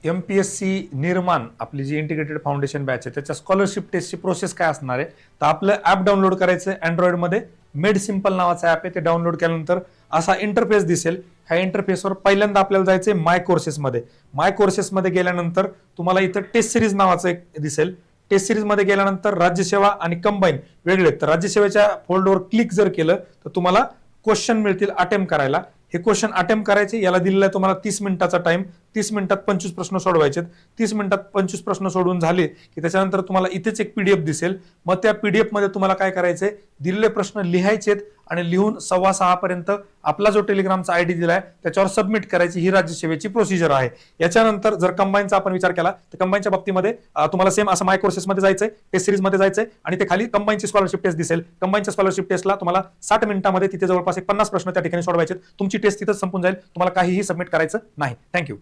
MPSC निर्माण आपली जी integrated foundation batch आहे त्याच्या स्कॉलरशिप टेस्टची प्रोसेस काय असणार आहे तर आपलं ऍप डाउनलोड करायचं आहे अँड्रॉइडमध्ये मेड सिम्पल नावाचं ऍप आहे ते डाउनलोड केल्यानंतर असा इंटरफेस दिसेल. ह्या इंटरफेसवर पहिल्यांदा आपल्याला जायचंय माय कोर्सेसमध्ये. माय कोर्सेसमध्ये गेल्यानंतर तुम्हाला इथं टेस्ट सिरीज नावाचं एक दिसेल. टेस्ट सिरीज मध्ये गेल्यानंतर राज्यसेवा आणि कंबाईन वेगळे. तर राज्यसेवेच्या फोल्डरवर क्लिक जर केलं तर तुम्हाला क्वेश्चन मिळतील अटेम्प्ट करायला. हे क्वेश्चन अटेम्प्ट करायचे. याला दिलेला आहे तुम्हाला 30 मिनिटाचा टाइम. 30 मिनिटात 25 प्रश्न सोडवायचे. 30 मिनिटात 25 प्रश्न सोडवून झाले की त्याच्यानंतर तुम्हाला इथेच एक पीडीएफ दिसेल. मग त्या पीडीएफ मध्ये तुम्हाला काय करायचंय दिलेले प्रश्न लिहायचेत आणि लिहून 6:15 पर्यंत आपला जो टेलिग्रामचा आयडी दिलाय त्याच्यावर सबमिट करायची. ही राज्यसेवेची प्रोसिजर आहे. याच्यानंतर जर कंबाईनचा आपण विचार केला तर कंबाईनच्या बाबतीमध्ये तुम्हाला सेम असं माय कोर्सेसमध्ये जायचंय, टेस्ट सिरीज मध्ये जायचंय आणि ते खाली कंबाईनची स्कॉलरशिप टेस्ट दिसेल. कंबाईनच्या स्कॉलरशिप टेस्टला तुम्हाला 60 मिनिटांमध्ये तिथे जवळपास 50 प्रश्न त्या ठिकाणी सोडवायचे. तुमची टेस्ट तिथं संपून जाईल. तुम्हाला काहीही सबमिट करायचं नाही. थँक्यू.